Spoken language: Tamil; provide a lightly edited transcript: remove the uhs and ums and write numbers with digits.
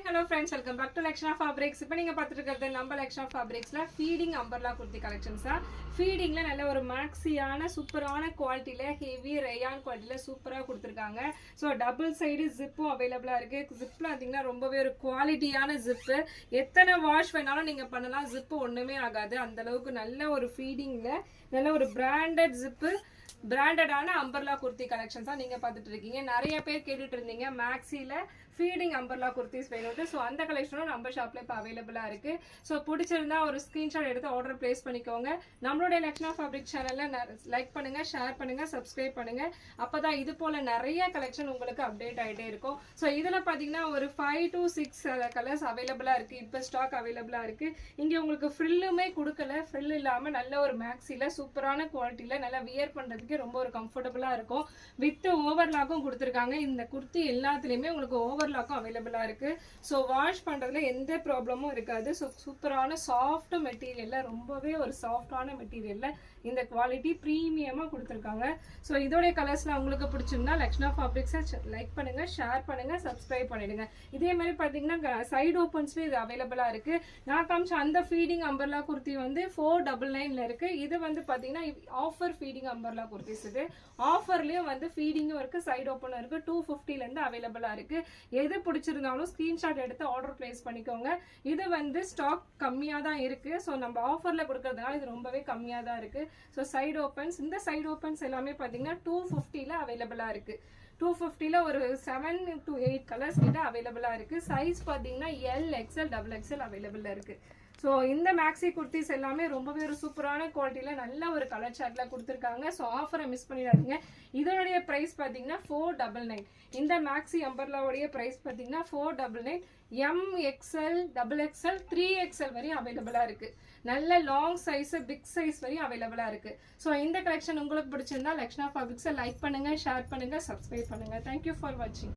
Hello friends, welcome back to Lakshana Fabrics. இப்போ நீங்க பார்த்துட்டு இருக்கிறது நம்ம Lakshana Fabricsல ஃபீடிங் அம்பர்லா குர்த்தி கலெக்ஷன்ஸா. ஃபீடிங்ல நல்ல ஒரு மேக்ஸியான சூப்பரான குவாலிட்டில ஹெவி ரயான் குவாலிட்டில சூப்பரா கொடுத்திருக்காங்க. சோ டபுள் சைடு ஜிப்பும் அவேலபிளா இருக்கு. ஜிப்ல பாத்தீங்கன்னா ரொம்பவே ஒரு குவாலிட்டியான ஜிப். எத்தனை வாஷ் வேணாலும் நீங்க பண்ணலாம். ஜிப் ஒண்ணுமே ஆகாது. அந்த அளவுக்கு நல்ல ஒரு ஃபீடிங்ல நல்ல ஒரு பிராண்டட் ஜிப் பிராண்டடான அம்பர்லா குர்த்தி கலெக்ஷன்ஸா நீங்க பார்த்துட்டு இருக்கீங்க. நிறைய பேர் கேட்டுட்டு இருந்தீங்க மேக்ஸில ஃபீடிங் அம்பர்லா குர்த்திஸ் வேணும்னு. ஸோ அந்த கலெக்ஷனும் நம்ம ஷாப்ல இப்போ அவைலபிளா இருக்கு. ஸோ பிடிச்சிருந்தா ஒரு ஸ்கிரீன்ஷாட் எடுத்து ஆர்டர் பிளேஸ் பண்ணிக்கோங்க. நம்மளுடைய லக்ஷ்னா ஃபேப்ரிக் சேனல்ல லைக் பண்ணுங்க, ஷேர் பண்ணுங்க, சப்ஸ்கிரைப் பண்ணுங்க. அப்பதான் இது போல நிறைய கலெக்ஷன் உங்களுக்கு அப்டேட் ஆகிட்டே இருக்கும். ஸோ இதுல பாத்தீங்கன்னா ஒரு 5 to 6 கலர்ஸ் அவைலபிளா இருக்கு. இப்போ ஸ்டாக் அவைலபிளா இருக்கு. இங்க உங்களுக்கு ஃப்ரில்லுமே கொடுக்கல. ஃப்ரில் இல்லாம நல்ல ஒரு மேக்ஸில சூப்பரான குவாலிட்டியில நல்லா வியர் பண்றதுக்கு ரொம்ப ஒரு கம்ஃபர்டபுளா இருக்கும். வித் ஓவர்லாக்கும் கொடுத்துருக்காங்க. இந்த குர்த்தி எல்லாத்துலயுமே உங்களுக்கு ஓவர்லாக்கும் அவைலபிளா இருக்கு. ஸோ வாஷ் பண்றதுல எந்த ப்ராப்ளமும் இருக்காது. ஸோ சூப்பரான சாஃப்ட் மெட்டீரியல்ல ரொம்பவே ஒரு சாஃப்டான மெட்டீரியல்ல இந்த குவாலிட்டி ப்ரீமியமா கொடுத்துருக்காங்க. ஸோ இதோடைய கலர்ஸ்லாம் உங்களுக்கு பிடிச்சிருந்தா லக்ஷ்னா ஃபேப்ரிக்ஸை லைக் பண்ணுங்க, ஷேர் பண்ணுங்க, சப்ஸ்கிரைப் பண்ணிடுங்க. இதே மாதிரி பார்த்தீங்கன்னா சைடு ஓப்பன்ஸ்ல இது அவைலபிளா இருக்கு. நான் காமிச்ச அந்த ஃபீடிங் அம்பர்லா குர்த்தி வந்து 499 இருக்கு. இது வந்து பார்த்தீங்கன்னா ஆஃபர் ஃபீடிங் அம்பர்லா குர்த்திஸ். இது ஆஃபர்லயும் வந்து ஃபீடிங்கும் இருக்கு, சைடு ஓப்பனும் இருக்கு. 250 இருந்து அவைலபிளா இருக்கு. எது பிடிச்சிருந்தாலும் ஸ்கிரீன்ஷாட் எடுத்து ஆர்டர் பிளேஸ் பண்ணிக்கோங்க. இது வந்து ஸ்டாக் கம்மியா தான் இருக்கு. ஸோ நம்ம ஆஃபர்ல கொடுக்கறதுனால இது ரொம்பவே கம்மியா தான் இருக்கு. ஸோ சைடு ஓப்பன்ஸ், இந்த சைடு ஓப்பன்ஸ் எல்லாமே பார்த்தீங்கன்னா 250ல அவைலபிளா இருக்கு. 250ல ஒரு 7 to 8 கலர்ஸ் கிட்ட அவைலபிளா இருக்கு. சைஸ் பார்த்தீங்கன்னா எல், எக்ஸ்எல், டபுள் எக்ஸ்எல் அவைலபிளா இருக்கு. ஸோ இந்த மேக்ஸி குர்த்திஸ் எல்லாமே ரொம்பவே ஒரு சூப்பரான குவாலிட்டியில் நல்ல ஒரு கலர் சார்ட்டில் கொடுத்துருக்காங்க. ஸோ ஆஃபரை மிஸ் பண்ணிடாதீங்க. இதனுடைய ப்ரைஸ் பார்த்தீங்கன்னா 499. இந்த மேக்ஸி அம்பர்லாவுடைய ப்ரைஸ் பார்த்தீங்கன்னா 499. M, XL, double XL, 3XL வரையும் அவைலபிளாக இருக்குது. நல்ல லாங் சைஸ், பிக் சைஸ் வரையும் அவைலபிளாக இருக்குது. ஸோ இந்த கலெக்ஷன் உங்களுக்கு பிடிச்சிருந்தா லக்ஷ்னா ஃபேப்ரிக்ஸை லைக் பண்ணுங்கள், ஷேர் பண்ணுங்கள், சப்ஸ்கிரைப் பண்ணுங்கள். தேங்க்யூ ஃபார் வாட்சிங்.